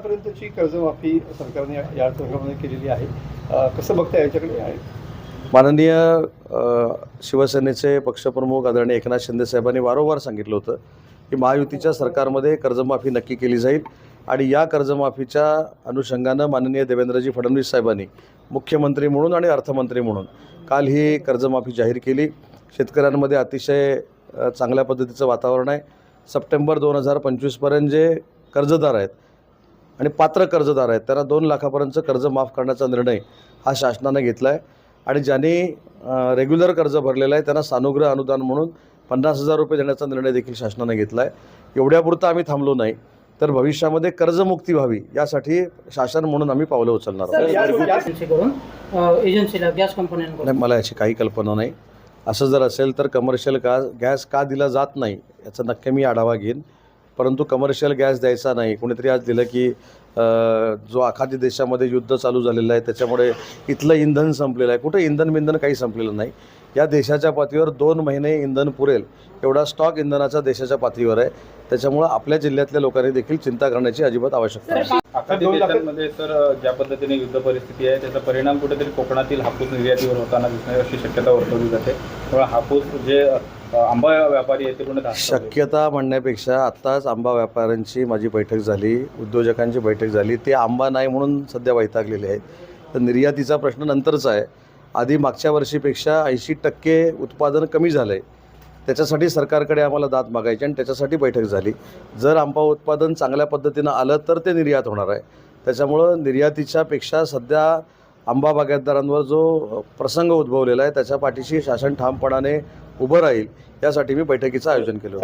लाखापर्यंतची कर्जमाफी सरकारने या अर्थसंकल्पामध्ये केलेली आहे. कसं बघता याच्याकडे आहे? माननीय शिवसेनेचे पक्षप्रमुख आदरणीय एकनाथ शिंदे साहेबांनी वारंवार सांगितलं होतं की महायुतीच्या सरकारमध्ये कर्जमाफी नक्की केली जाईल आणि या कर्जमाफीच्या अनुषंगानं माननीय देवेंद्रजी फडणवीस साहेबांनी मुख्यमंत्री म्हणून आणि अर्थमंत्री म्हणून काल ही कर्जमाफी जाहीर केली. शेतकऱ्यांमध्ये अतिशय चांगल्या पद्धतीचं वातावरण आहे. सप्टेंबर 2025पर्यंत जे कर्जदार आहेत आणि पात्र कर्जदार आहेत त्यांना 2 लाखापर्यंतचं कर्ज माफ करण्याचा निर्णय हा शासनाने घेतला आहे आणि ज्यांनी रेग्युलर कर्ज भरलेलं आहे त्यांना सानुग्रह अनुदान म्हणून 50,000 रुपये देण्याचा निर्णय देखील शासनाने घेतला आहे. एवढ्यापुरतं आम्ही थांबलो नाही, तर भविष्यामध्ये कर्जमुक्ती व्हावी यासाठी शासन म्हणून आम्ही पावलं उचलणार आहोत. एजन्सीला गॅस कंपन्यांकडून नाही, मला याची काही कल्पना नाही. असं जर असेल तर कमर्शियल गॅस का दिला जात नाही याचा नक्की मी आढावा घेईन. परंतु कमर्शियल गॅस द्यायचा नाही. कोणीतरी आज दिलं की जो आखाती देशामध्ये युद्ध चालू झालेलं आहे त्याच्यामुळे इथलं इंधन संपलेलं आहे. कुठं इंधन काही संपलेलं नाही. या देशाच्या पातळीवर 2 महिने इंधन पुरेल एवढा स्टॉक इंधनाचा देशाच्या पातळीवर आहे. त्याच्यामुळं आपल्या जिल्ह्यातल्या लोकांनी देखील चिंता करण्याची अजिबात आवश्यकता नाही. आखाती देशांमध्ये तर ज्या पद्धतीने युद्ध परिस्थिती आहे त्याचा परिणाम कुठेतरी कोकणातील हापूस निर्यातीवर होताना दिसणार अशी शक्यता वर्तवली जाते. त्यामुळे हापूस जे आंबा व्यापारी आहे ते कुठे शक्यता म्हणण्यापेक्षा आत्ताच आंबा व्यापाऱ्यांची माझी बैठक झाली, उद्योजकांची बैठक झाली. ते आंबा नाही म्हणून सध्या वैतागलेले आहेत. तर निर्यातीचा प्रश्न नंतरचा आहे. आधी मागच्या वर्षीपेक्षा 80% उत्पादन कमी झालं आहे. त्याच्यासाठी सरकारकडे आम्हाला दाद मागायची आणि त्याच्यासाठी बैठक झाली. जर आंबा उत्पादन चांगल्या पद्धतीनं आलं तर ते निर्यात होणार आहे. त्याच्यामुळं निर्यातीच्यापेक्षा सध्या आंबा बागायतदारांवर जो प्रसंग उद्भवलेला आहे त्याच्या पाठीशी शासन ठामपणाने उभं राहील यासाठी मी बैठकीचं आयोजन केलं होतं.